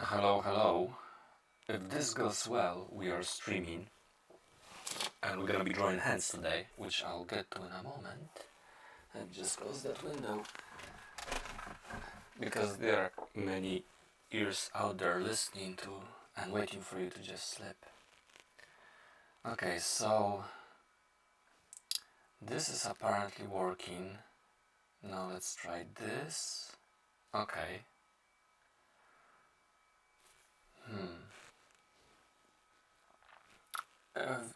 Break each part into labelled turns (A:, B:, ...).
A: Hello, hello. If this goes well, we are streaming and we're gonna be drawing hands today, which I'll get to in a moment. And just close that window because there are many ears out there listening to and waiting for you to just slip. Okay, so this is apparently working. Now let's try this. Okay.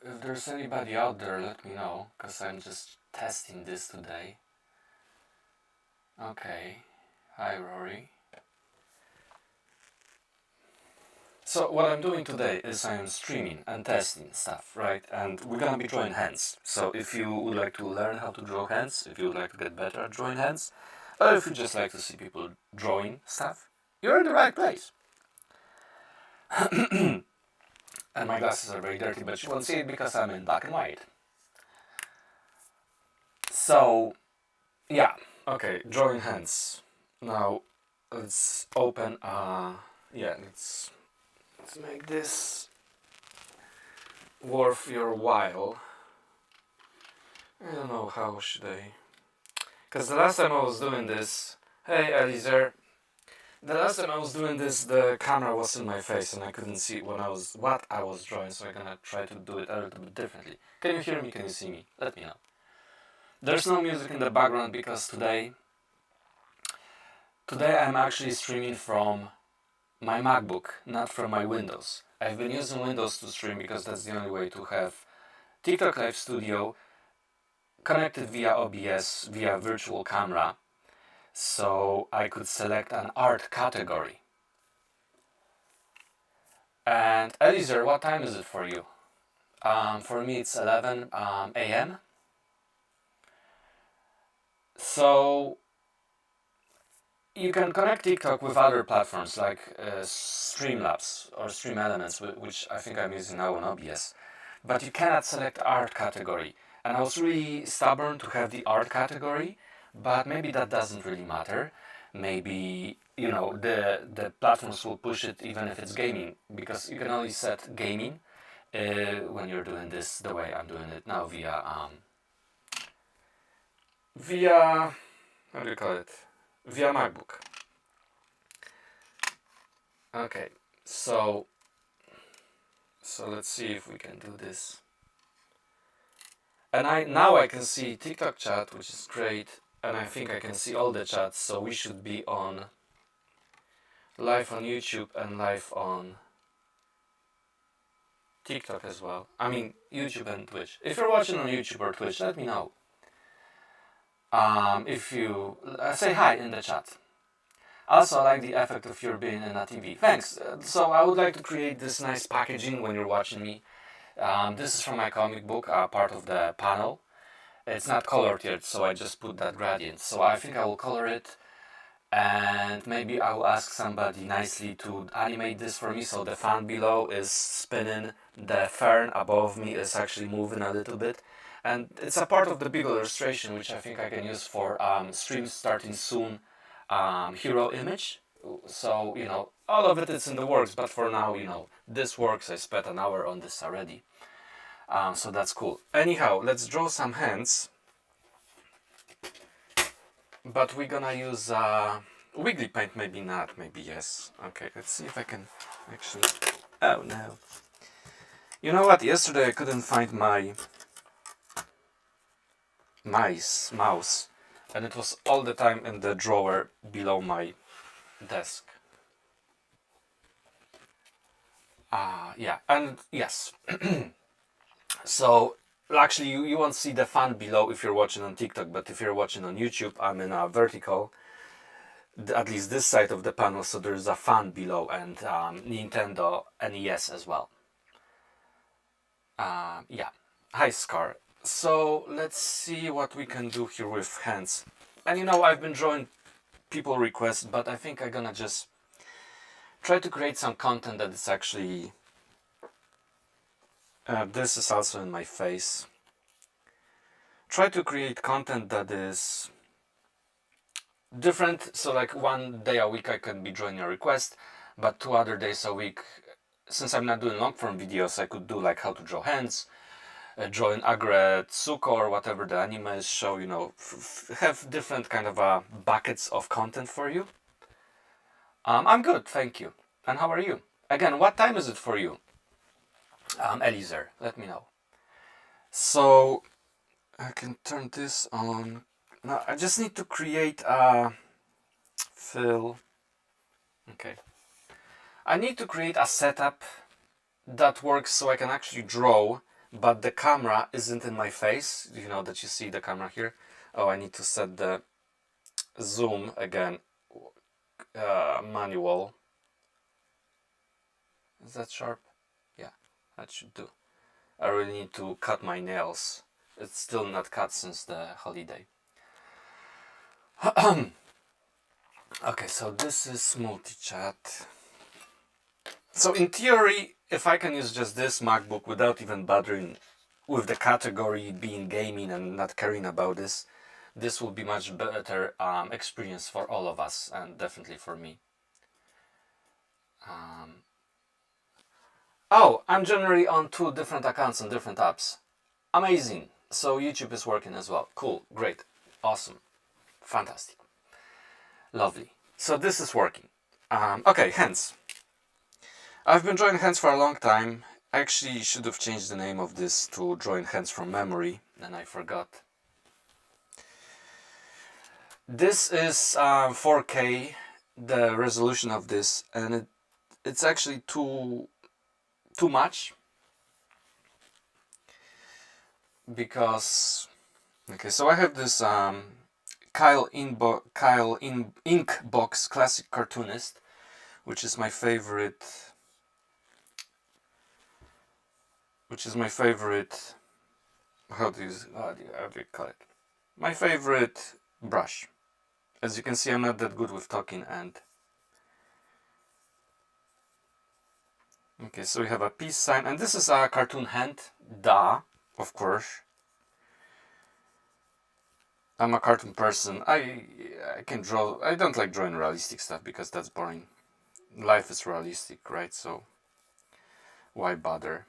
A: If there's anybody out there, let me know, because I'm just testing this today. Okay. Hi, Rory. So what I'm doing today is I am streaming and testing stuff, right? And we're gonna be drawing hands. So if you would like to learn how to draw hands, if you would like to get better at drawing hands, or if you just like to see people drawing stuff, you're in the right place. And my glasses are very dirty, but you won't see it because I'm in black and white. So, yeah, okay, drawing hands. Now, let's open, let's make this worth your while. I don't know how should I, because the last time I was doing this, hey Eliezer, the last time I was doing this, the camera was in my face and I couldn't see what I was drawing, so I'm gonna try to do it a little bit differently. Can you hear me? Can you see me? Let me know. There's no music in the background because today I'm actually streaming from my MacBook, not from my Windows. I've been using Windows to stream because that's the only way to have TikTok Live Studio connected via OBS, via virtual camera, so I could select an art category. And Eliezer, what time is it for you? For me it's 11 a.m. So you can connect TikTok with other platforms like Streamlabs or Stream Elements, which I think I'm using now on OBS. But you cannot select art category. And I was really stubborn to have the art category, but maybe that doesn't really matter. Maybe, you know, the platforms will push it even if it's gaming, because you can only set gaming when you're doing this the way I'm doing it now via, how do you call it? Via MacBook. Okay, so let's see if we can do this. And now I can see TikTok chat, which is great, and I think I can see all the chats, so we should be on live on YouTube and live on TikTok as well. I mean, YouTube and Twitch. If you're watching on YouTube or Twitch, let me know. If you say hi in the chat. Also, I like the effect of your being in a TV. Thanks. So I would like to create this nice packaging when you're watching me. This is from my comic book, part of the panel. It's not colored yet, so I just put that gradient. So I think I will color it, and maybe I will ask somebody nicely to animate this for me, so the fan below is spinning, the fern above me is actually moving a little bit. And it's a part of the big illustration, which I think I can use for streams starting soon. Hero image. So, you know, all of it is in the works, but for now, you know, this works. I spent an hour on this already. So that's cool. Anyhow, let's draw some hands. But we're gonna use Wiggly paint, maybe not, maybe yes. Okay, let's see if I can actually... Oh no. You know what, yesterday I couldn't find my mouse. And it was all the time in the drawer below my desk. Yeah, and yes. So, actually, you won't see the fan below if you're watching on TikTok, but if you're watching on YouTube, I'm in a vertical, at least this side of the panel, so there's a fan below, and Nintendo NES as well. Yeah. Hi, Scar. So let's see what we can do here with hands. And you know, I've been drawing people requests, but I think I'm gonna just try to create some content that is actually... this is also in my face. Try to create content that is different, so like one day a week I can be drawing a request, but 2 other days a week, since I'm not doing long form videos, I could do like how to draw hands, draw in Agretsuko or whatever the anime is show, you know, have different kind of buckets of content for you. I'm good, thank you. And how are you? Again, what time is it for you? Eliezer, let me know. So I can turn this on. Now I just need to create a fill. Okay. I need to create a setup that works so I can actually draw, but the camera isn't in my face. You know that you see the camera here. Oh, I need to set the zoom again. Manual. Is that sharp? Yeah, that should do. I really need to cut my nails. It's still not cut since the holiday. Okay, so this is multi-chat. So in theory, if I can use just this MacBook without even bothering with the category being gaming and not caring about this, this will be much better experience for all of us, and definitely for me. Oh, I'm generally on 2 different accounts on different apps. Amazing. So YouTube is working as well. Cool, great, awesome, fantastic, lovely. So this is working. Okay, hands. I've been drawing hands for a long time. I actually should have changed the name of this to drawing hands from memory, and I forgot. This is 4K, the resolution of this, and it's actually too much, because okay, so I have this Kyle Inkbox Classic Cartoonist, which is my favorite. How do you call it? My favorite brush. As you can see, I'm not that good with talking, and okay, so we have a peace sign, and this is a cartoon hand. Da, of course. I'm a cartoon person. I can draw. I don't like drawing realistic stuff because that's boring. Life is realistic, right? So why bother?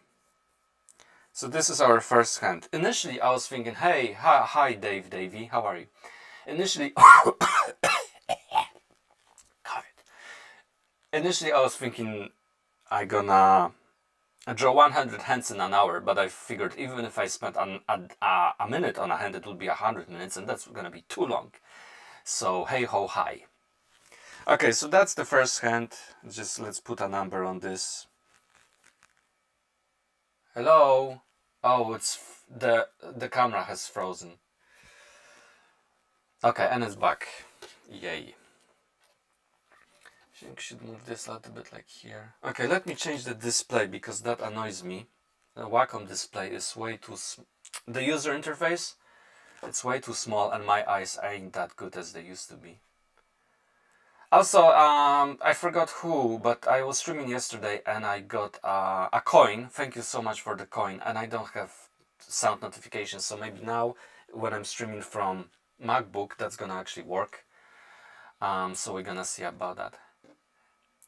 A: So this is our first hand. Initially, I was thinking, hey, hi, Davey, how are you? Initially, initially I was thinking I'm gonna draw 100 hands in an hour, but I figured even if I spent a minute on a hand, it would be 100 minutes, and that's gonna be too long. So hey ho hi. Okay, so that's the first hand. Just let's put a number on this. Hello. Oh, it's the camera has frozen. Okay, and it's back. Yay. I think I should move this a little bit like here. Okay, let me change the display because that annoys me. The Wacom display is way too the user interface, it's way too small, and my eyes ain't that good as they used to be. Also, I forgot who, but I was streaming yesterday and I got a coin. Thank you so much for the coin. And I don't have sound notifications, so maybe now when I'm streaming from MacBook, that's gonna actually work. So we're gonna see about that.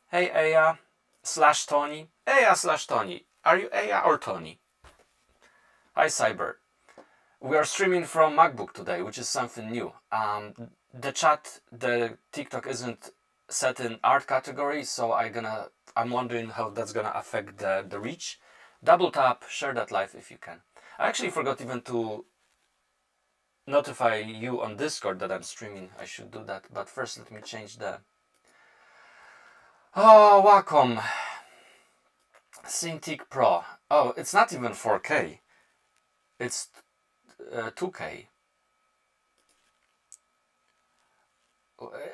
A: Hey Aya slash Tony. Aya slash Tony. Are you Aya or Tony? Hi Cyber. We are streaming from MacBook today, which is something new. The chat, the TikTok isn't set in art category, so I'm wondering how that's gonna affect the reach. Double tap, share that live if you can. I actually forgot even to notify you on Discord that I'm streaming. I should do that, but first let me change the... Oh, Wacom Cintiq Pro. Oh, it's not even 4K. It's 2K.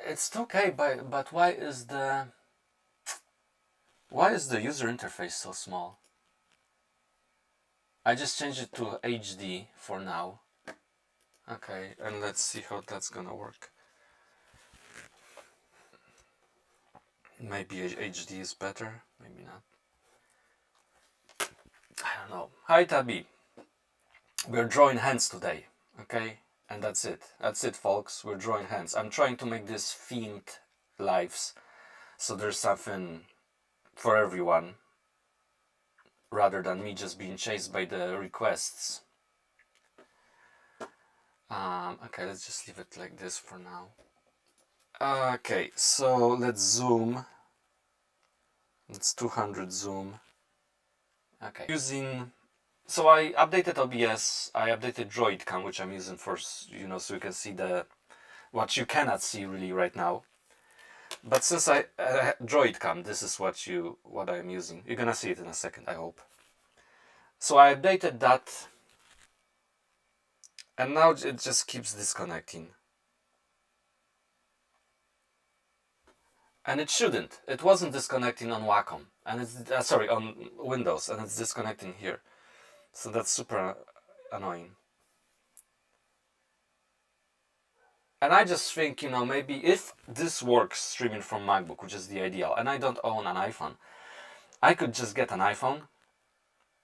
A: It's 2K, but why is the user interface so small? I just changed it to HD for now. Okay, and let's see how that's gonna work. Maybe HD is better, maybe not. I don't know. Hi Tabby. We're drawing hands today, okay? And that's it. That's it, folks. We're drawing hands. I'm trying to make this themed lives, so there's something for everyone, rather than me just being chased by the requests. Okay, let's just leave it like this for now. Okay, so let's zoom. It's 200 zoom. Okay, so I updated OBS, I updated DroidCam, which I'm using for, so you can see what you cannot see really right now. But since I DroidCam, this is what I'm using. You're gonna see it in a second, I hope. So I updated that, and now it just keeps disconnecting. And it shouldn't. It wasn't disconnecting on Wacom, and it's on Windows, and it's disconnecting here. So that's super annoying. And I just think, maybe if this works streaming from MacBook, which is the ideal, and I don't own an iPhone, I could just get an iPhone,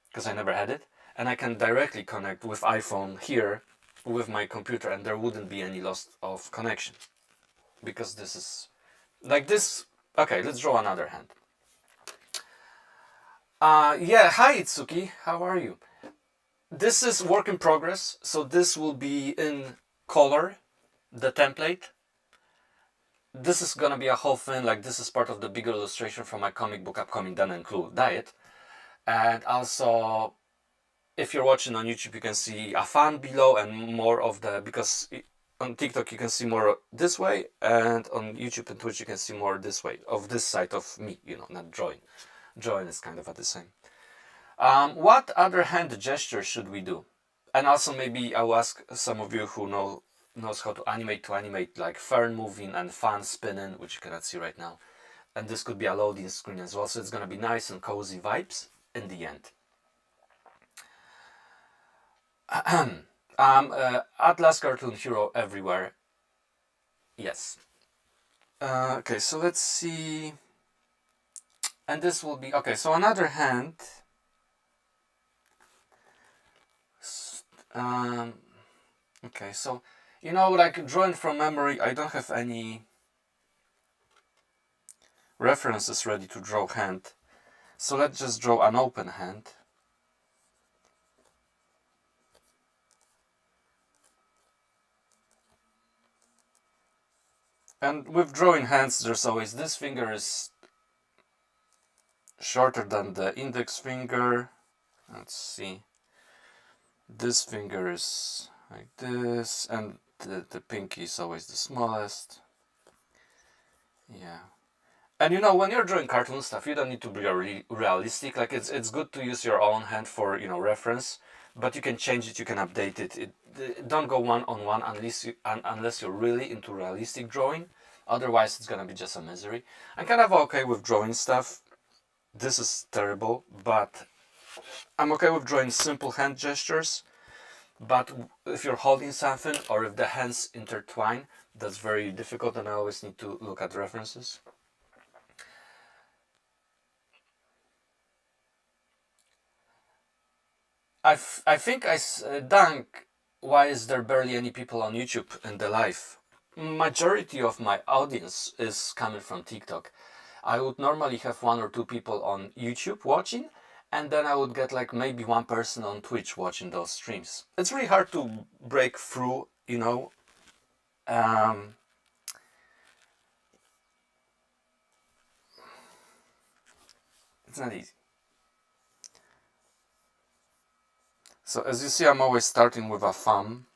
A: because I never had it, and I can directly connect with iPhone here with my computer, and there wouldn't be any loss of connection. Because this is like this. Okay, let's draw another hand. Yeah, hi Itsuki, how are you? This is work in progress, so this will be in color, the template. This is gonna be a whole thing, like this is part of the bigger illustration from my comic book upcoming Dan and Clue Diet. And also, if you're watching on YouTube, you can see a fan below and more of because on TikTok you can see more this way, and on YouTube and Twitch you can see more this way, of this side of me, not drawing. Drawing is kind of at the same. What other hand gesture should we do? And also maybe I'll ask some of you who knows how to animate like fern moving and fan spinning, which you cannot see right now. And this could be a loading screen as well, so it's gonna be nice and cozy vibes in the end. Atlas Cartoon Hero everywhere. Yes. Okay, so let's see. And this will be okay. So another hand. Okay, so like drawing from memory, I don't have any references ready to draw hand. So let's just draw an open hand. And with drawing hands, there's always this finger is shorter than the index finger. Let's see. This finger is like this, and the pinky is always the smallest. Yeah. And when you're drawing cartoon stuff, you don't need to be realistic. Like it's good to use your own hand for reference, but you can change it, you can update it. Don't go one-on-one unless you're really into realistic drawing. Otherwise, it's gonna be just a misery. I'm kind of okay with drawing stuff. This is terrible, but I'm okay with drawing simple hand gestures. But if you're holding something or if the hands intertwine, that's very difficult, and I always need to look at references. I think Dank, why is there barely any people on YouTube in the live? Majority of my audience is coming from TikTok. I would normally have 1 or 2 people on YouTube watching, and then I would get like maybe 1 person on Twitch watching those streams. It's really hard to break through, it's not easy. So as you see, I'm always starting with a thumb.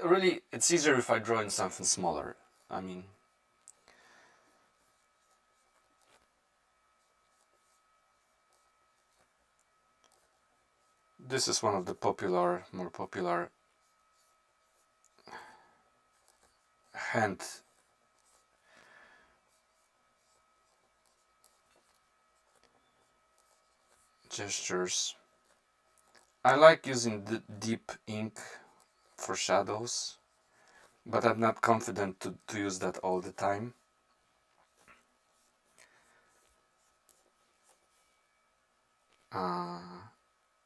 A: Really, it's easier if I draw in something smaller. I mean, this is one of the more popular hand gestures. I like using the deep ink for shadows, but I'm not confident to use that all the time.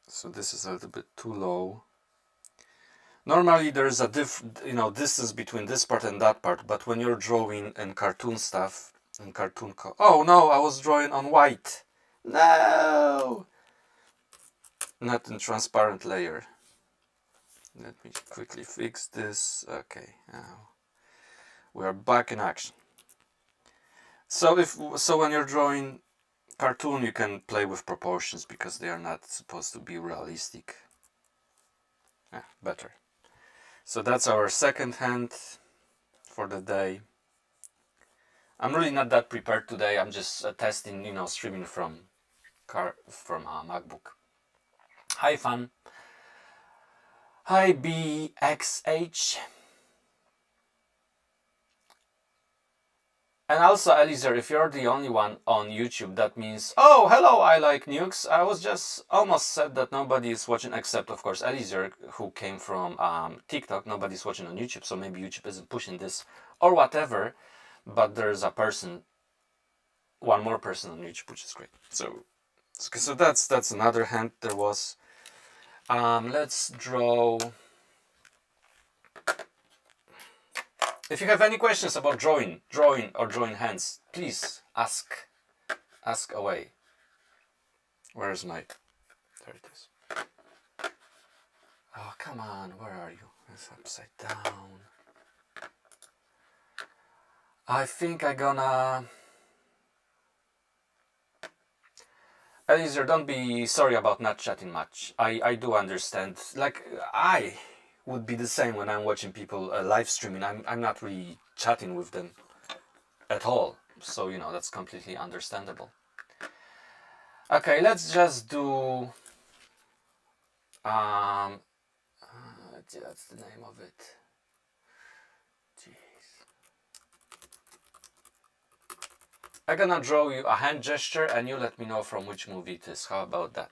A: So this is a little bit too low. Normally there's a distance between this part and that part, but when you're drawing in cartoon stuff, oh no, I was drawing on white. No! Not in transparent layer. Let me quickly fix this. Okay, now we are back in action. So when you're drawing cartoon, you can play with proportions because they are not supposed to be realistic. Better. So that's our second hand for the day. I'm really not that prepared today. I'm just testing, streaming from MacBook. Hi Fun. Hi BXH. And also, Eliezer, if you're the only one on YouTube, that means, oh, hello, I like nukes. I was just almost said that nobody is watching, except, of course, Eliezer, who came from TikTok. Nobody's watching on YouTube, so maybe YouTube isn't pushing this or whatever. But there's a person, one more person on YouTube, which is great. So that's another hand there was. Let's draw. If you have any questions about drawing hands, please ask away. Where is my... There it is. Oh, come on, where are you? It's upside down. I think I'm gonna... Eliezer, don't be sorry about not chatting much. I do understand. Like, I would be the same when I'm watching people live streaming. I'm not really chatting with them at all. So, that's completely understandable. Okay, let's just do... that's the name of it. Jeez. I'm gonna draw you a hand gesture and you let me know from which movie it is. How about that?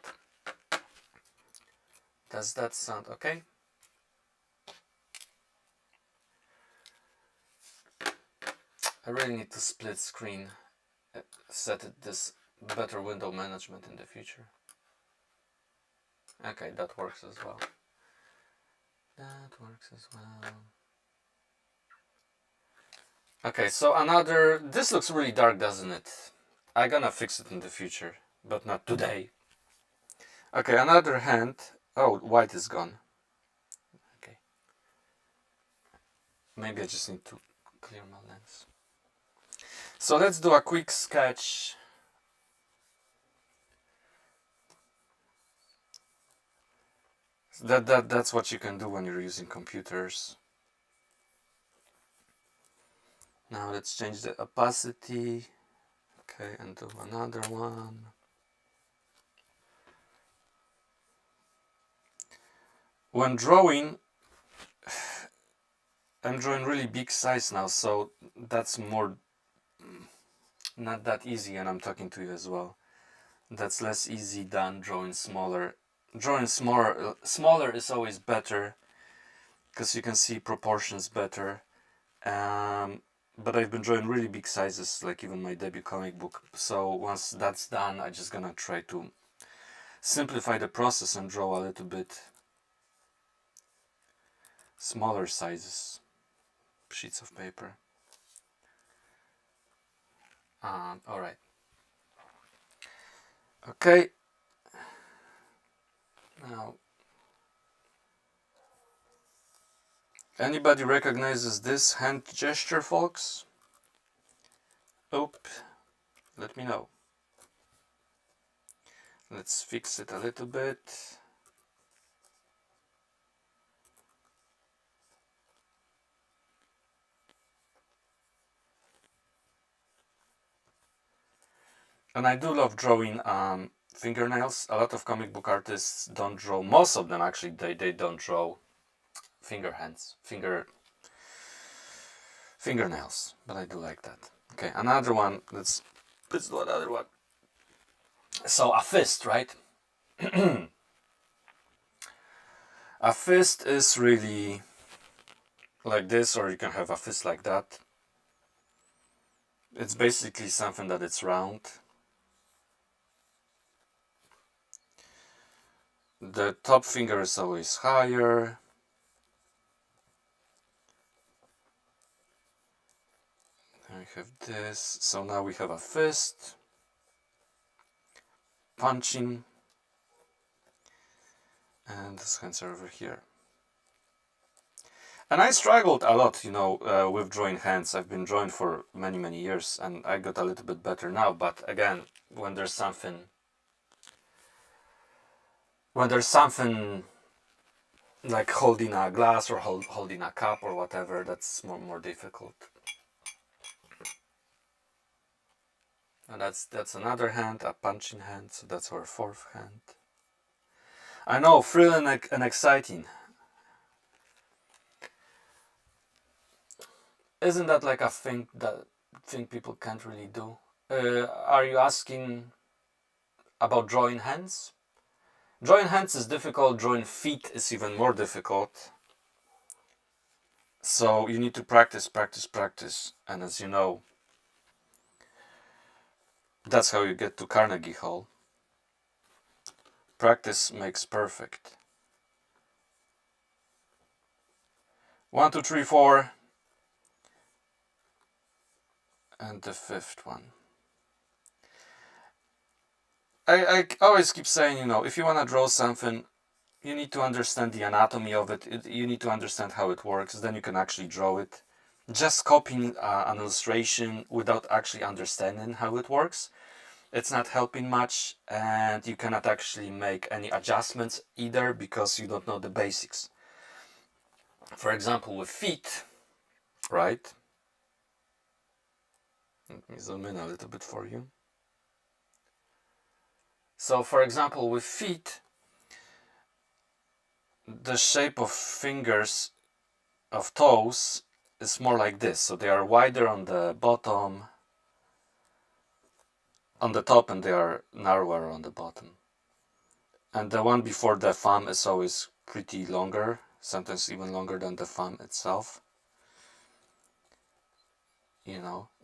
A: Does that sound okay? I really need to split screen, set it this better window management in the future. Okay, that works as well. That works as well. Okay, so this looks really dark, doesn't it? I'm gonna fix it in the future, but not today. Okay, another hand. Oh, white is gone. Okay. Maybe I just need to clear my lens. So let's do a quick sketch. That's what you can do when you're using computers. Now let's change the opacity. Okay, and do another one. When drawing, I'm drawing really big size now, so that's more not that easy, and I'm talking to you as well. That's less easy than drawing smaller. Drawing smaller is always better because you can see proportions better. But I've been drawing really big sizes, like even my debut comic book. So once that's done, I'm just gonna try to simplify the process and draw a little bit smaller sizes, sheets of paper. All right. Okay. Now, anybody recognizes this hand gesture, folks? Oop, let me know. Let's fix it a little bit. And I do love drawing fingernails. A lot of comic book artists don't draw, most of them actually, they don't draw fingernails, but I do like that. Okay, another one. Let's do another one. So a fist, right? A fist is really like this, or you can have a fist like that. It's basically something that it's round. The top finger is always higher. I have this. So now we have a fist, punching, and this hands are over here. And I struggled a lot, with drawing hands. I've been drawing for many years, and I got a little bit better now. But again, when there's something like holding a glass or holding a cup or whatever, that's more difficult. And that's another hand, a punching hand. So that's our fourth hand. I know, thrilling and exciting. Isn't that like a thing people can't really do? Are you asking about drawing hands? Drawing hands is difficult, drawing feet is even more difficult. So you need to practice. And as you know, that's how you get to Carnegie Hall. Practice makes perfect. 1, 2, 3, 4. And the fifth one. I always keep saying, if you want to draw something, you need to understand the anatomy of it. You need to understand how it works. Then you can actually draw it. Just copying an illustration without actually understanding how it works, it's not helping much, and you cannot actually make any adjustments either because you don't know the basics. For example, with feet, right? Let me zoom in a little bit for you. So for example, with feet, the shape of fingers, of toes, is more like this. So they are wider on the bottom, on the top, and they are narrower on the bottom. And the one before the thumb is always pretty longer, sometimes even longer than the thumb itself.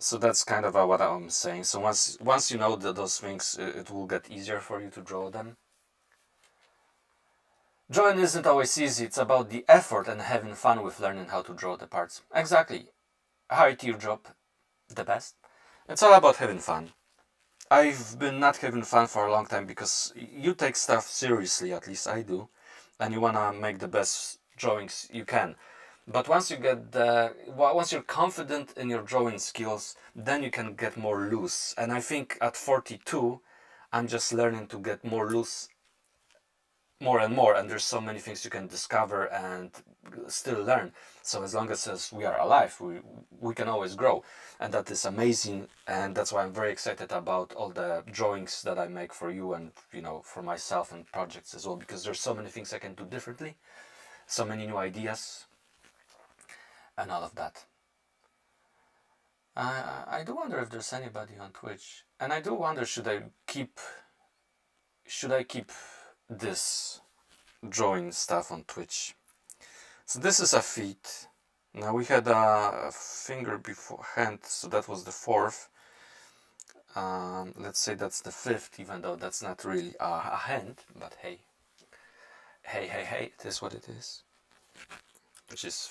A: So that's kind of what I'm saying. So once you know those things, it will get easier for you to draw them. Drawing isn't always easy. It's about the effort and having fun with learning how to draw the parts. Exactly. How teardrop, the best. It's all about having fun. I've been not having fun for a long time because you take stuff seriously, at least I do, and you wanna make the best drawings you can. But once you're confident in your drawing skills, then you can get more loose. And I think at 42, I'm just learning to get more loose more and more. And there's so many things you can discover and still learn. So as long as we are alive, we can always grow. And that is amazing. And that's why I'm very excited about all the drawings that I make for you and, for myself and projects as well. Because there's so many things I can do differently. So many new ideas. And all of that. I do wonder if there's anybody on Twitch, and I do wonder should I keep this drawing stuff on Twitch. So this is a feet. Now we had a finger beforehand, so that was the fourth. Let's say that's the fifth, even though that's not really a hand. But hey, it is what it is. Which is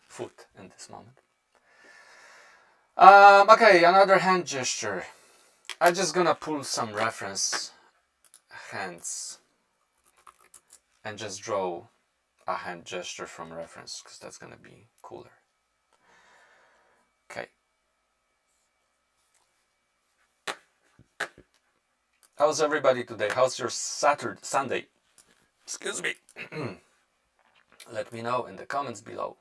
A: foot in this moment. Okay, another hand gesture. I'm just gonna pull some reference hands and just draw a hand gesture from reference because that's gonna be cooler. Okay. How's everybody today? How's your Sunday? Excuse me. Let me know in the comments below.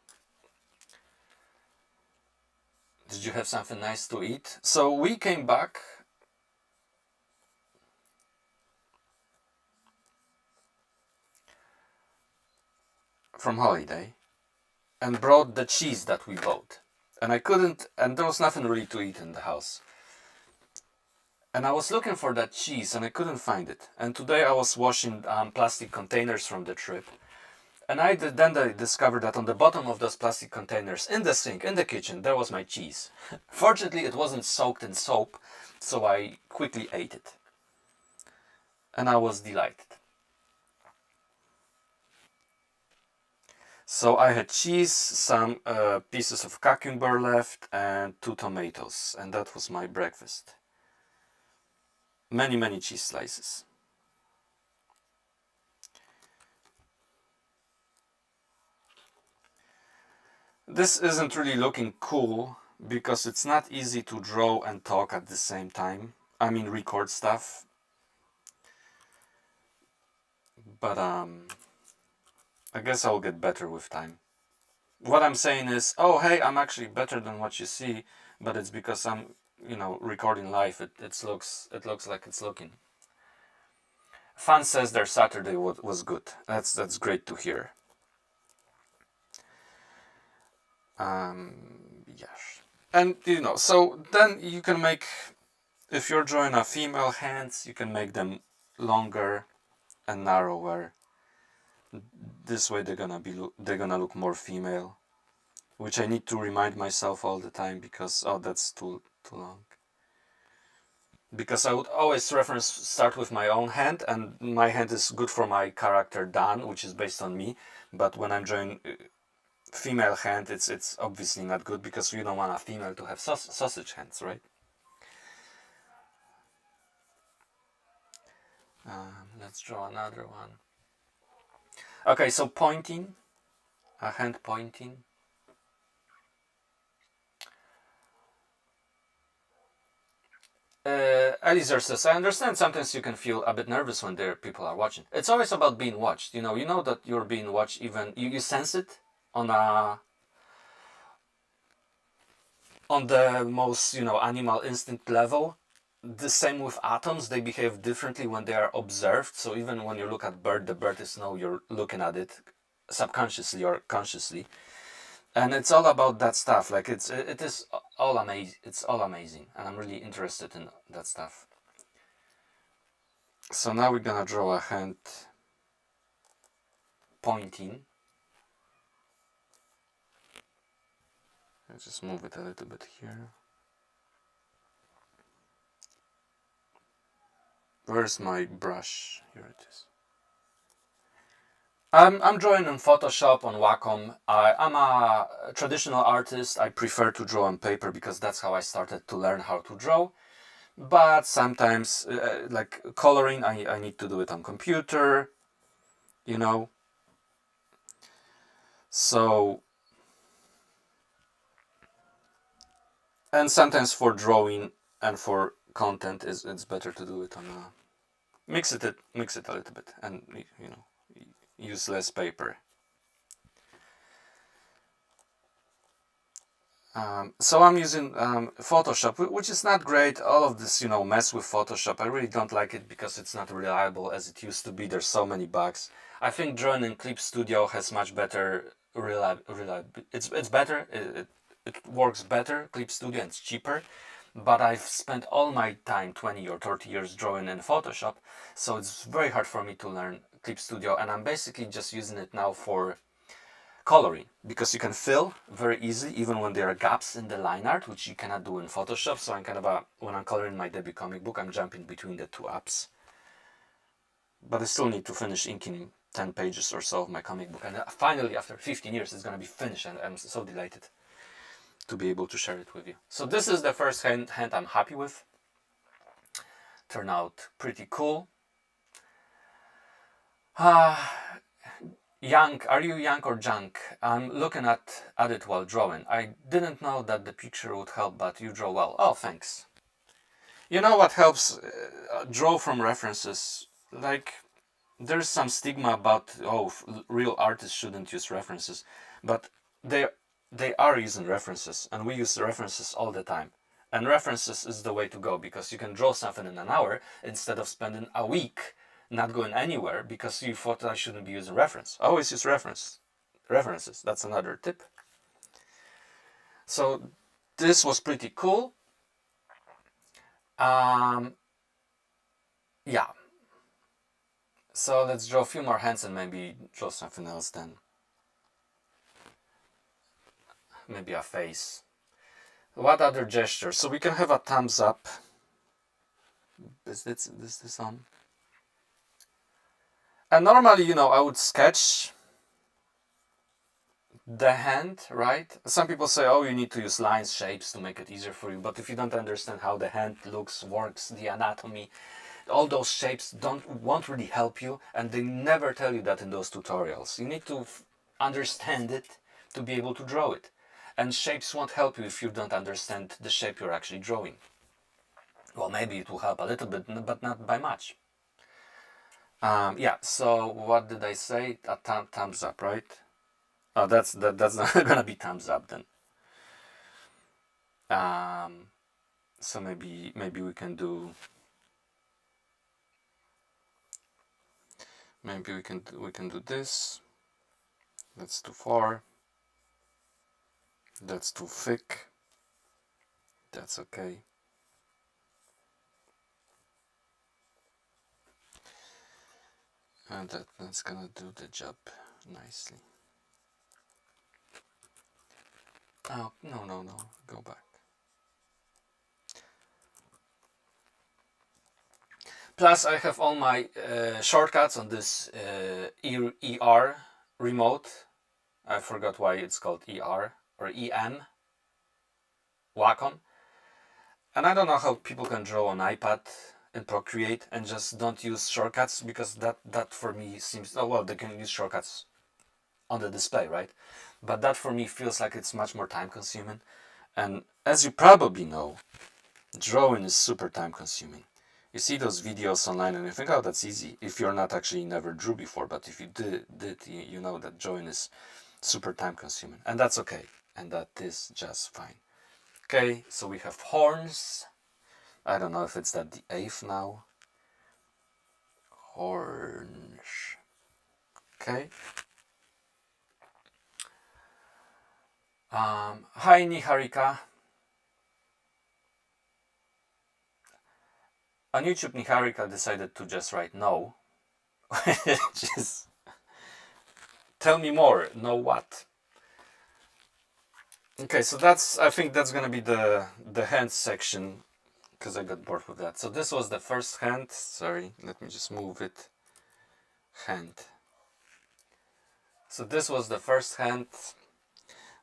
A: Did you have something nice to eat? So we came back from holiday and brought the cheese that we bought. And there was nothing really to eat in the house. And I was looking for that cheese and I couldn't find it. And today I was washing plastic containers from the trip. And I discovered that on the bottom of those plastic containers, in the sink, in the kitchen, there was my cheese. Fortunately, it wasn't soaked in soap, so I quickly ate it. And I was delighted. So I had cheese, some pieces of cucumber left, and 2 tomatoes, and that was my breakfast. Many cheese slices. This isn't really looking cool because it's not easy to draw and talk at the same time. I mean, record stuff. But I guess I'll get better with time. What I'm saying is, oh hey, I'm actually better than what you see, but it's because I'm, recording live. It looks like it's looking. Fan says their Saturday was good. That's great to hear. Yes. And so then you can make, if you're drawing a female hands, you can make them longer and narrower. This way they're gonna look more female, which I need to remind myself all the time because that's too long. Because I would always start with my own hand, and my hand is good for my character Dan, which is based on me. But when I'm drawing female hand, it's obviously not good because you don't want a female to have sausage hands, right? Let's draw another one. Okay, so pointing, a hand pointing. Eliezer says, I understand sometimes you can feel a bit nervous when people are watching. It's always about being watched. You know that you're being watched, even you sense it on the most animal instinct level. The same with atoms, they behave differently when they are observed. So even when you look at bird, the bird is you're looking at it subconsciously or consciously. And it's all about that stuff. Like it is all amazing. It's all amazing, and I'm really interested in that stuff. So now we're gonna draw a hand pointing. Let's just move it a little bit here. Where's my brush? Here it is. I'm drawing on Photoshop, on Wacom. I'm a traditional artist. I prefer to draw on paper because that's how I started to learn how to draw. But sometimes, like coloring, I need to do it on computer, So, and sometimes for drawing and for content, it's better to do it on mix it a little bit, and use less paper. So I'm using Photoshop, which is not great. All of this, mess with Photoshop, I really don't like it because it's not reliable as it used to be. There's so many bugs. I think drawing in Clip Studio has much better reliability. It's better. It works better. Clip Studio, and it's cheaper. But I've spent all my time, 20 or 30 years, drawing in Photoshop, so it's very hard for me to learn Clip Studio, and I'm basically just using it now for coloring, because you can fill very easily even when there are gaps in the line art, which you cannot do in Photoshop. So I'm when I'm coloring my debut comic book, I'm jumping between the two apps. But I still need to finish inking 10 pages or so of my comic book, and finally after 15 years it's going to be finished, and I'm so delighted to be able to share it with you. So this is the first hand I'm happy with. Turned out pretty cool. Young, are you young or junk? I'm looking at it while drawing. I didn't know that the picture would help, but you draw well. Oh, thanks. You know what helps? Draw from references. Like, there's some stigma about, real artists shouldn't use references, but they are using references, and we use references all the time. And references is the way to go, because you can draw something in an hour instead of spending a week not going anywhere because you thought I shouldn't be using reference. Always use references. That's another tip. So this was pretty cool. Yeah. So let's draw a few more hands and maybe draw something else then. Maybe a face. What other gestures? So we can have a thumbs up. Is this on? And normally, I would sketch. the hand, right? Some people say, oh, you need to use lines, shapes to make it easier for you. But if you don't understand how the hand looks, works, the anatomy, all those shapes won't really help you, and they never tell you that in those tutorials. You need to understand it to be able to draw it. And shapes won't help you if you don't understand the shape you're actually drawing. Well, maybe it will help a little bit, but not by much. Yeah, so what did I say? A thumbs up, right? Oh, that's not gonna be thumbs up then. So maybe we can do. Maybe we can do this. That's too far. That's too thick. That's okay. And that's gonna do the job nicely. Oh, no, go back. Plus I have all my shortcuts on this ER remote. I forgot why it's called ER or EM. Wacom. And I don't know how people can draw on iPad in Procreate and just don't use shortcuts, because that for me seems, oh well, they can use shortcuts on the display, right? But that for me feels like it's much more time consuming. And as you probably know, drawing is super time consuming. You see those videos online and you think, oh, that's easy, if you're not actually never drew before. But if you did, you know that drawing is super time consuming, and that's okay, and that is just fine. Okay, so we have horns. I don't know if it's that the 8th now. Horns. Okay. Hi Niharika. On YouTube, Niharika decided to just write no. Just tell me more. No what? Okay, so I think that's gonna be the hand section, because I got bored with that. So this was the first hand. Sorry, let me just move it. Hand. So this was the first hand.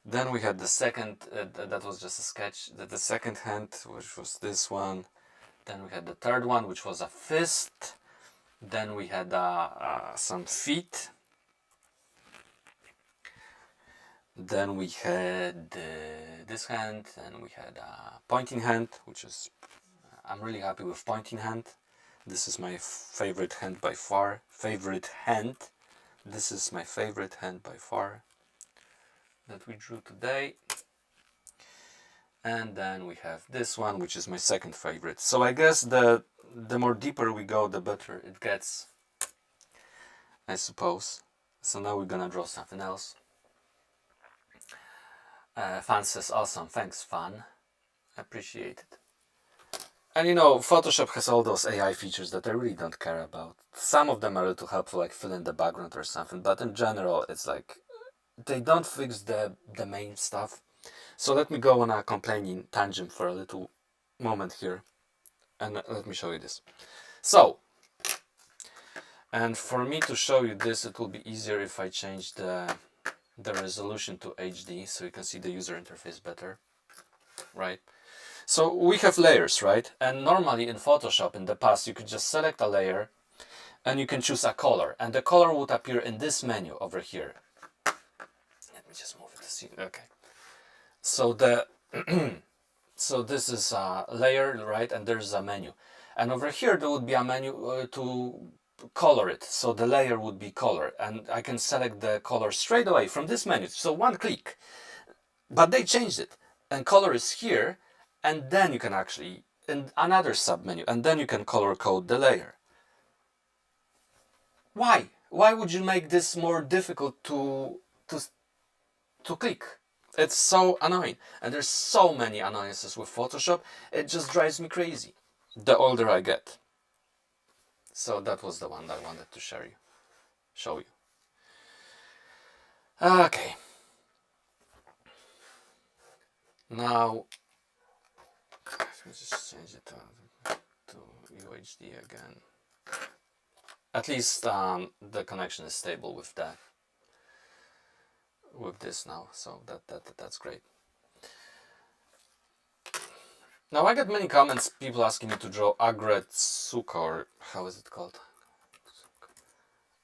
A: Then we had the second, that was just a sketch. The second hand, which was this one. Then we had the third one, which was a fist. Then we had some feet. Then we had this hand, and we had a pointing hand, which is, I'm really happy with pointing hand. This is my favorite hand by far. This is my favorite hand by far that we drew today. And then we have this one, which is my second favorite. So I guess the more deeper we go, the better it gets, I suppose. So now we're gonna draw something else. Fan says, awesome, thanks Fan, appreciate it. And you know, Photoshop has all those AI features that I really don't care about. Some of them are a little helpful, like fill in the background or something, but in general it's like they don't fix the main stuff. So let me go on a complaining tangent for a little moment here, and let me show you this. So, and for me to show you this, it will be easier if I change the resolution to HD, so you can see the user interface better, right? So we have layers, right? And normally in Photoshop in the past, you could just select a layer and you can choose a color, and the color would appear in this menu over here. Let me just move it to see. Okay. So so this is a layer, right? And there's a menu. And over here there would be a menu to color it. So the layer would be color, and I can select the color straight away from this menu. So one click. But they changed it, and color is here, and then you can actually, in another submenu, and then you can color code the layer. Why? Why would you make this more difficult to click? It's so annoying, and there's so many annoyances with Photoshop. It just drives me crazy the older I get. So that was the one that I wanted to show you. Okay. Now, let me just change it to UHD again. At least the connection is stable with that. with this now, so that's great. Now I get many comments, people asking me to draw Aggretsuko, or how is it called?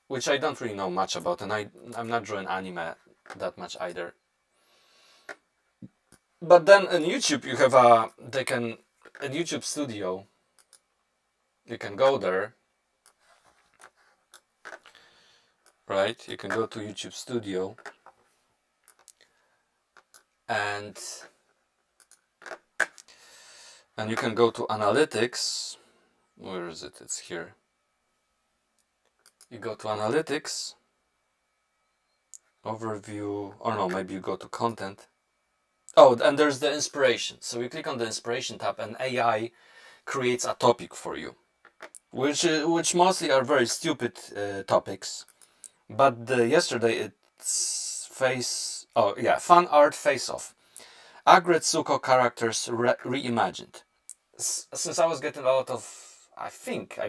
A: Which I don't really know much about, and I'm not drawing anime that much either. But then in YouTube you have in YouTube Studio, you can go there, right? You can go to YouTube Studio, and you can go to Analytics. Where is it? It's here. You go to Analytics, Overview, or no, maybe you go to Content. Oh, and there's the Inspiration. So you click on the Inspiration tab, and AI creates a topic for you, which mostly are very stupid topics. But yesterday it's Fan Art Face-Off. Aggretsuko characters reimagined. Since I was getting a lot of, I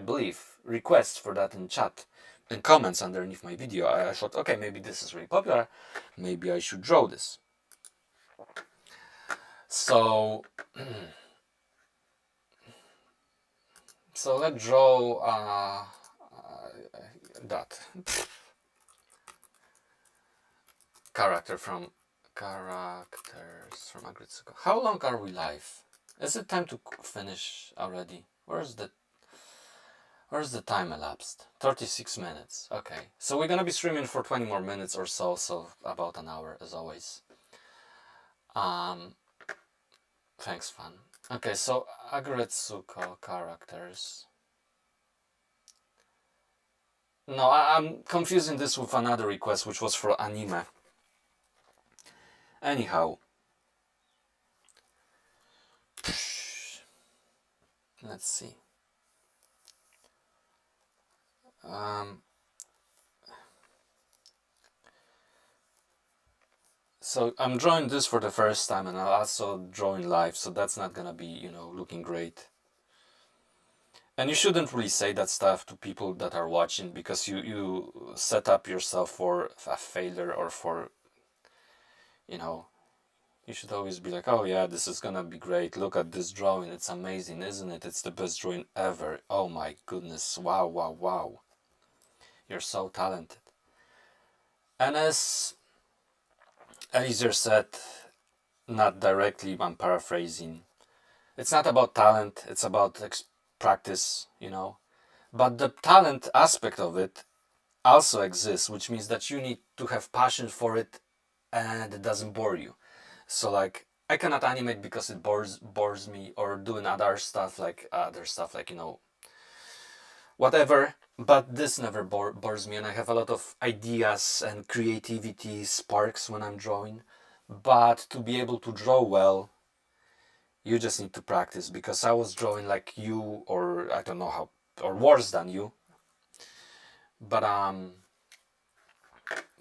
A: believe, requests for that in chat, in comments underneath my video, I thought, okay, maybe this is really popular, maybe I should draw this. So, let's draw that characters from Aggretsuko. How long are we live? Is it time to finish already? Where's the time elapsed? 36 minutes. Okay, so we're gonna be streaming for 20 more minutes or so, about an hour as always. Thanks, Fan. Okay, so Aggretsuko characters. No, I'm confusing this with another request, which was for anime. Anyhow, let's see. So I'm drawing this for the first time, and I'm also drawing live, so that's not gonna be, looking great. And you shouldn't really say that stuff to people that are watching, because you set up yourself for a failure, or for, you should always be like, oh yeah, this is gonna be great, look at this drawing, it's amazing, isn't it? It's the best drawing ever. Oh my goodness, wow, wow, wow. You're so talented. And as Eliezer said, not directly, I'm paraphrasing, it's not about talent, it's about practice, But the talent aspect of it also exists, which means that you need to have passion for it, and it doesn't bore you. So like, I cannot animate because it bores me, or doing other stuff like whatever. But this never bores me, and I have a lot of ideas and creativity sparks when I'm drawing. But to be able to draw well, you just need to practice, because I was drawing like you, or I don't know how, or worse than you. But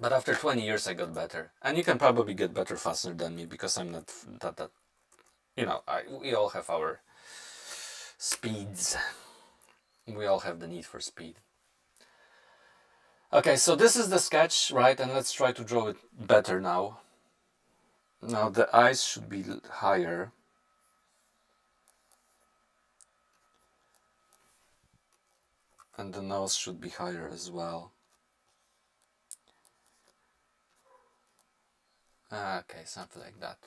A: after 20 years I got better, and you can probably get better faster than me, because I'm not that we all have our speeds. We all have the need for speed. Okay, so this is the sketch, right? And let's try to draw it better now. Now the eyes should be higher. And the nose should be higher as well. Okay, something like that.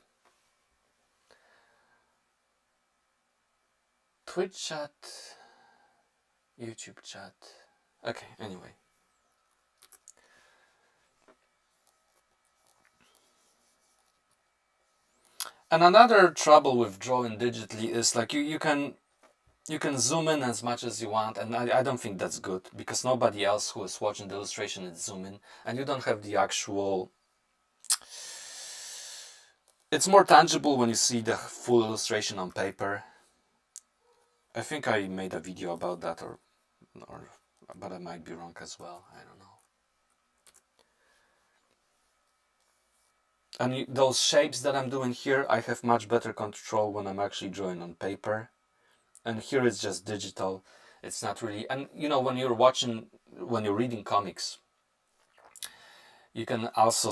A: Twitch chat, YouTube chat. Okay, anyway. And another trouble with drawing digitally is like you can zoom in as much as you want, and I don't think that's good, because nobody else who is watching the illustration is zooming, and you don't have the actual... It's more tangible when you see the full illustration on paper. I think I made a video about that, but I might be wrong as well, I don't know. And those shapes that I'm doing here, I have much better control when I'm actually drawing on paper. And here it's just digital. It's not really... And when you're reading comics, You can also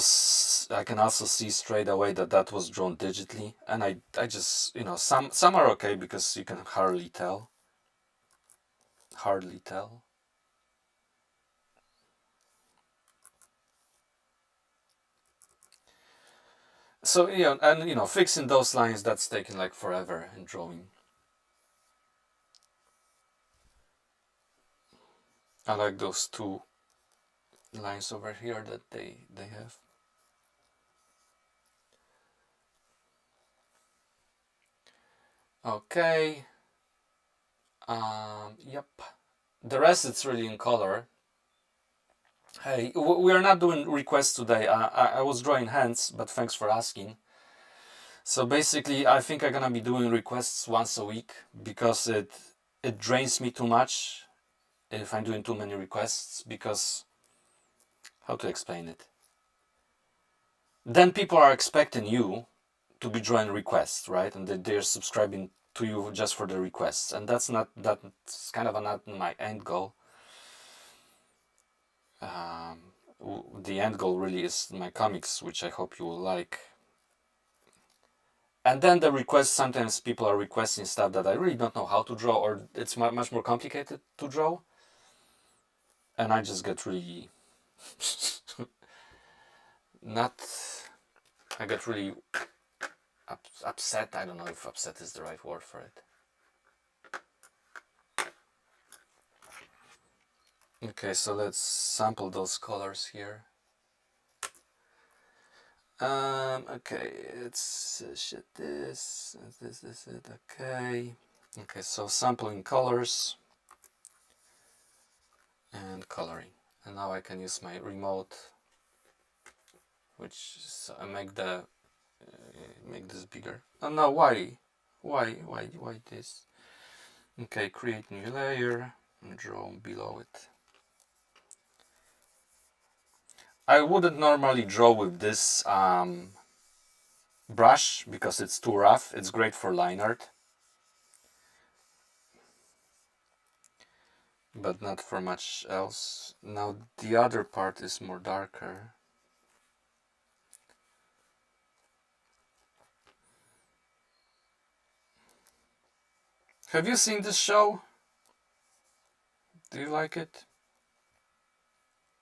A: I can also see straight away that that was drawn digitally, and I just, you know, some are okay because you can hardly tell. Hardly tell. So yeah, and you know, fixing those lines, that's taken like forever in drawing. I like those two lines over here that they have. Okay. Yep. The rest it's really in color. Hey, we are not doing requests today. I was drawing hands, but thanks for asking. So basically, I think I'm gonna be doing requests once a week because it drains me too much if I'm doing too many requests, because how to explain it? Then people are expecting you to be drawing requests, right? And they're subscribing to you just for the requests, and that's kind of not my end goal. The end goal really is my comics, which I hope you will like. And then the requests, sometimes people are requesting stuff that I really don't know how to draw, or it's much more complicated to draw, and I just get really not. I get really upset. I don't know if upset is the right word for it. Okay, so let's sample those colors here. Okay, it's shit. This, it. Okay, okay. So sampling colors and coloring, and now I can use my remote, which so I make this bigger. Oh no, why this? Okay, create new layer and draw below it. I wouldn't normally draw with this brush because it's too rough. It's great for line art, but not for much else. Now the other part is more darker. Have you seen this show? Do you like it?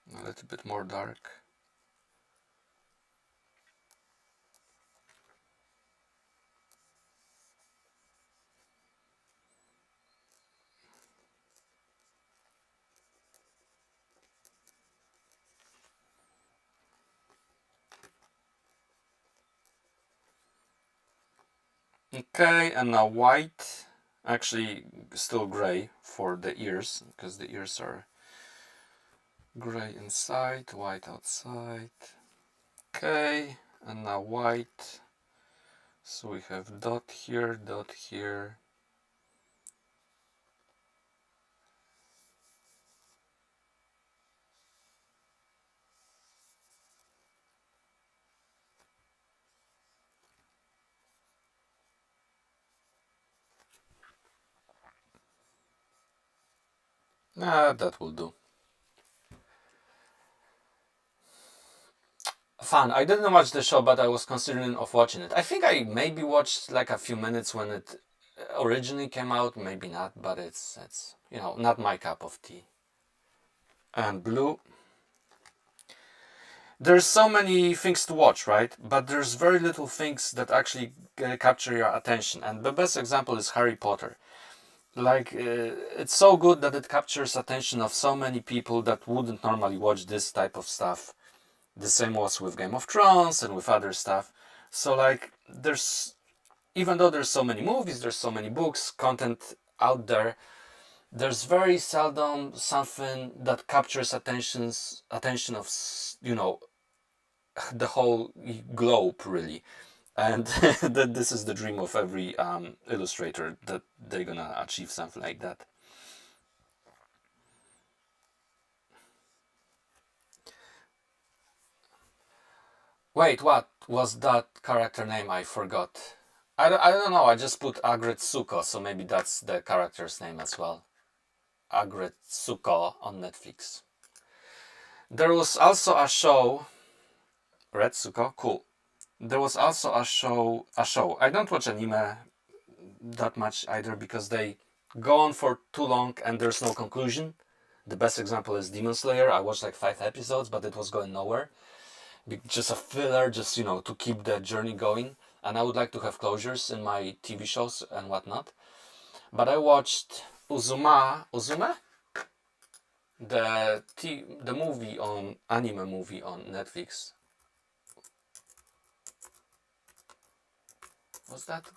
A: A little bit more dark. Okay, and now white, actually still gray for the ears, because the ears are gray inside, white outside. Okay, and now white. So we have dot here, dot here. That will do. Fun. I didn't watch the show, but I was considering of watching it. I think I maybe watched like a few minutes when it originally came out, maybe not, but it's you know, not my cup of tea. And blue. There's so many things to watch, right? But there's very little things that actually capture your attention. And the best example is Harry Potter. Like it's so good that it captures attention of so many people that wouldn't normally watch this type of stuff. The same was with Game of Thrones and with other stuff. So like there's, even though there's so many movies, there's so many books, content out there, there's very seldom something that captures attention of, you know, the whole globe really. And that this is the dream of every illustrator, that they're gonna achieve something like that. Wait, what was that character name? I forgot. I don't know, I just put Agretsuko, so maybe that's the character's name as well. Agretsuko on Netflix. There was also a show Retsuko, cool. There was also a show. I don't watch anime that much either because they go on for too long and there's no conclusion. The best example is Demon Slayer. I watched like 5 episodes, but it was going nowhere. Just a filler, just to keep the journey going. And I would like to have closures in my TV shows and whatnot. But I watched Uzume, the movie on anime movie on Netflix. Was that?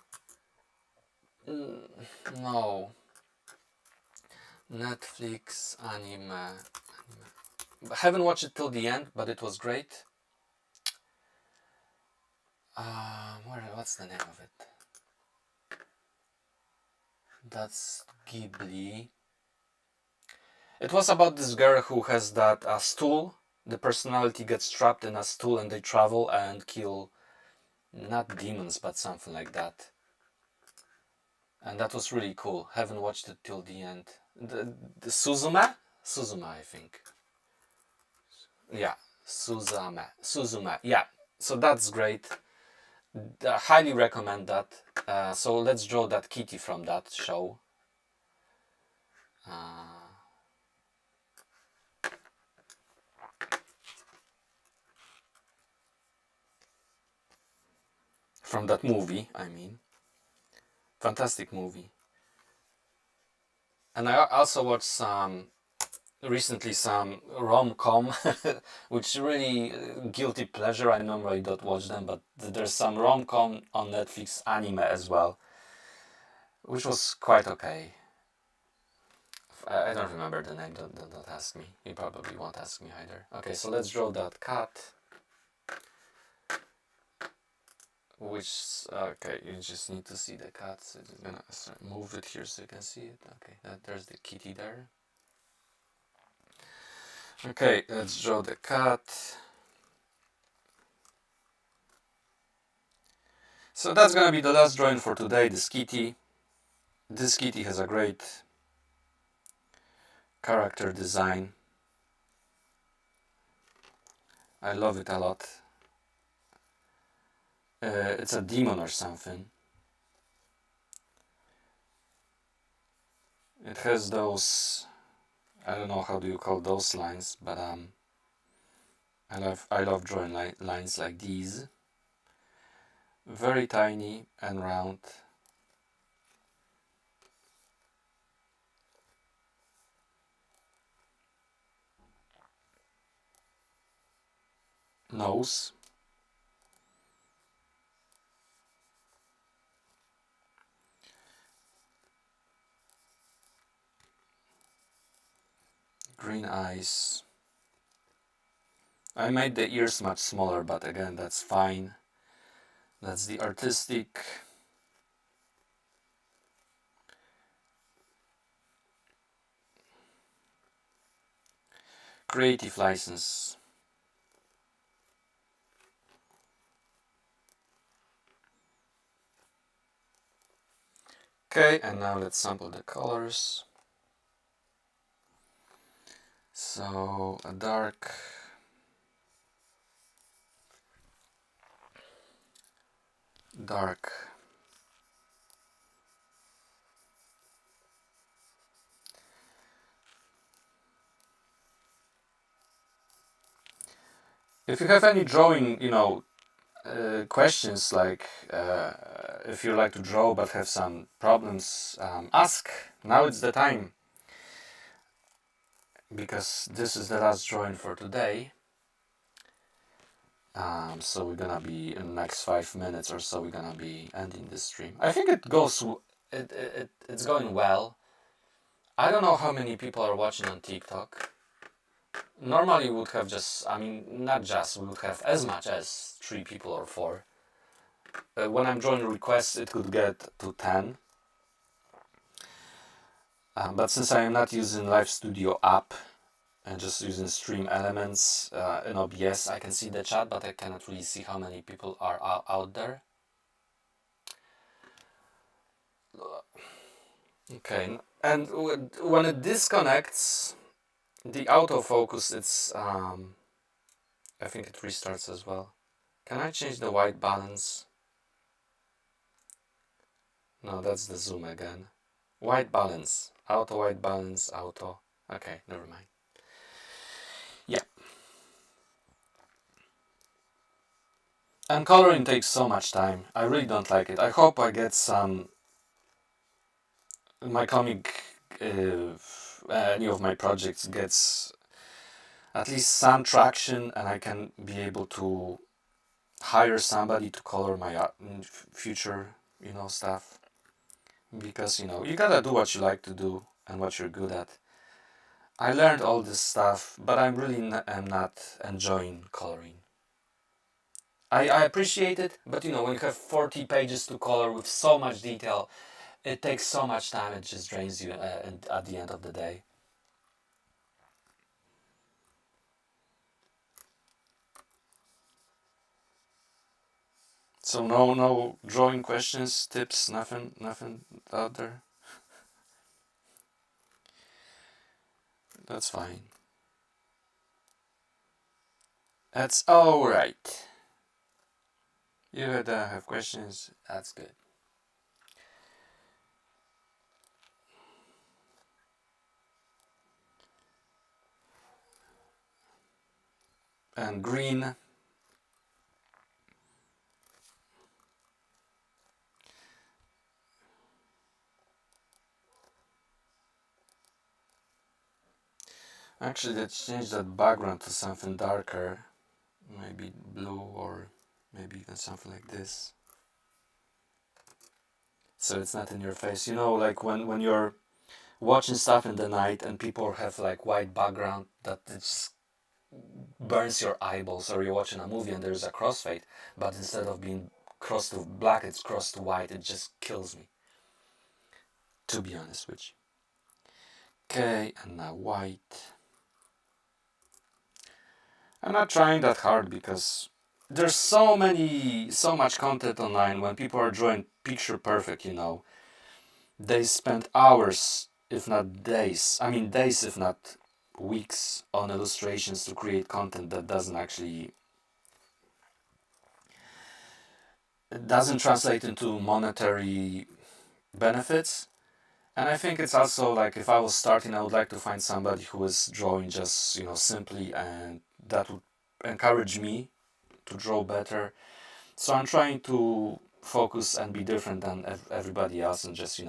A: No. Netflix anime. I haven't watched it till the end, but it was great. What's the name of it? That's Ghibli. It was about this girl who has that stool. The personality gets trapped in a stool and they travel and kill not demons but something like that. And that was really cool. Haven't watched it till the end. The Suzume? Suzume, I think. Yeah, Suzume. Yeah, so that's great. I highly recommend that. So let's draw that kitty from that show. From that movie, I mean. Fantastic movie. And I also watched recently some rom-com, which really guilty pleasure. I normally don't watch them, but there's some rom-com on Netflix anime as well, which was quite okay. I don't remember the name, don't ask me. You probably won't ask me either. Okay, so let's draw that cat. Okay, you just need to see the cat, so I'm gonna move it here so you can see it. Okay, there's the kitty there. Okay, let's draw the cat. So that's gonna be the last drawing for today, this kitty. This kitty has a great character design. I love it a lot. It's a demon or something. It has those, I don't know how do you call those lines, but I love drawing lines like these. Very tiny and round. Nose. Green eyes. I made the ears much smaller, but again, that's fine. That's the artistic. Creative license. Okay, and now let's sample the colors. So a dark if you have any drawing questions, like if you like to draw but have some problems, ask. Now it's the time, because this is the last drawing for today. So we're gonna be in the next 5 minutes or so, we're gonna be ending this stream. I think it's going well. I don't know how many people are watching on TikTok. Normally we would have we would have as much as 3 people or 4. When I'm drawing requests, it could get to 10. But since I am not using Live Studio app and just using Stream Elements in OBS, I can see the chat, but I cannot really see how many people are out there. Okay, and when it disconnects, the autofocus, I think it restarts as well. Can I change the white balance? No, that's the zoom again. White balance. Auto white balance. Auto. Okay, never mind. Yeah. And coloring takes so much time. I really don't like it. I hope I get some... My comic... any of my projects gets at least some traction, and I can be able to hire somebody to color my future, stuff. Because, you gotta do what you like to do and what you're good at. I learned all this stuff, but I really am not enjoying coloring. I appreciate it, but when you have 40 pages to color with so much detail, it takes so much time, it just drains you at the end of the day. So no drawing questions, tips, nothing out there. That's fine. That's all right. You have questions. That's good. And green. Actually, let's change that background to something darker. Maybe blue, or maybe even something like this. So it's not in your face. Like when you're watching stuff in the night and people have like white background that it just burns your eyeballs, or you're watching a movie and there's a crossfade, but instead of being crossed to black, it's crossed to white. It just kills me, to be honest with you. Okay, and now white. I'm not trying that hard because there's so much content online. When people are drawing picture perfect, they spend hours, if not days. I mean days, if not weeks, on illustrations to create content that doesn't translate into monetary benefits. And I think it's also like, if I was starting, I would like to find somebody who is drawing just simply, and that would encourage me to draw better. So I'm trying to focus and be different than everybody else, and just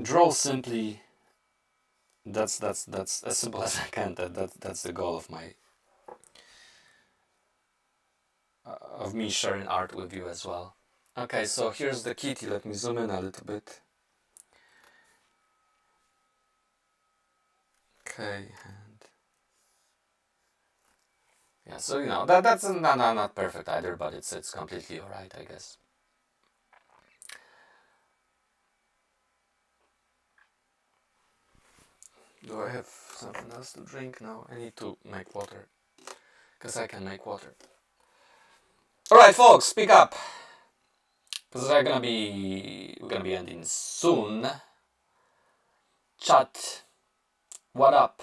A: draw simply. That's as simple as I can. That's the goal of my of me sharing art with you as well. Okay, so here's the kitty. Let me zoom in a little bit. Okay, and yeah, so that's not perfect either, but it's completely alright, I guess. Do I have something else to drink now? I need to make water, because I can make water. Alright, folks, speak up, because we're gonna be ending soon. Chat, what up?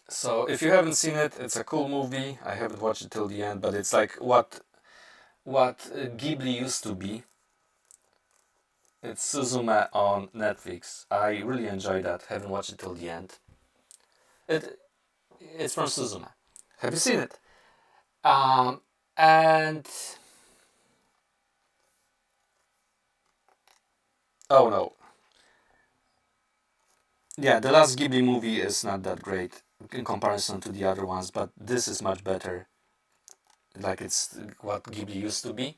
A: So if you haven't seen it, it's a cool movie. I haven't watched it till the end, but it's like what Ghibli used to be. It's Suzume on Netflix. I really enjoyed that. Haven't watched it till the end. It's from Suzume. Have you seen it? And oh no. Yeah, the last Ghibli movie is not that great in comparison to the other ones, but this is much better. Like, it's what Ghibli used to be.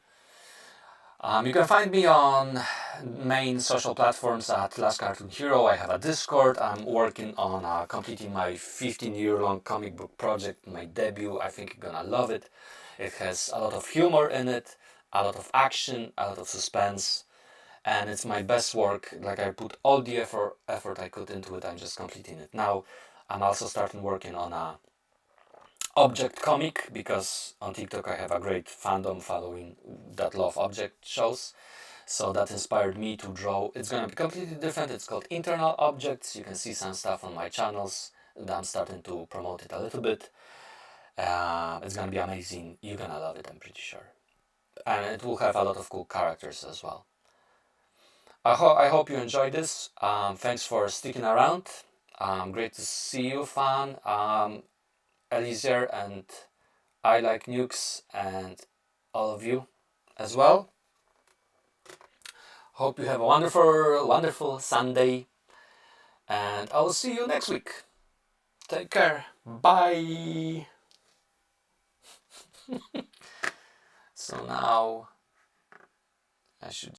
A: You can find me on main social platforms at Last Cartoon Hero. I have a Discord. I'm working on completing my 15-year-long comic book project, my debut. I think you're gonna love it. It has a lot of humor in it, a lot of action, a lot of suspense, and it's my best work. Like, I put all the effort I could into it. I'm just completing it now. I'm also starting working on a object comic, because on TikTok I have a great fandom following that love object shows. So that inspired me to draw. It's gonna be completely different. It's called Internal Objects. You can see some stuff on my channels. I'm starting to promote it a little bit. It's gonna be amazing. You're gonna love it, I'm pretty sure. And it will have a lot of cool characters as well. I hope you enjoyed this. Thanks for sticking around. Great to see you, Fan, Eliezer, and I Like Nukes, and all of you as well. Hope you have a wonderful, wonderful Sunday, and I will see you next week. Take care. Bye. So now I should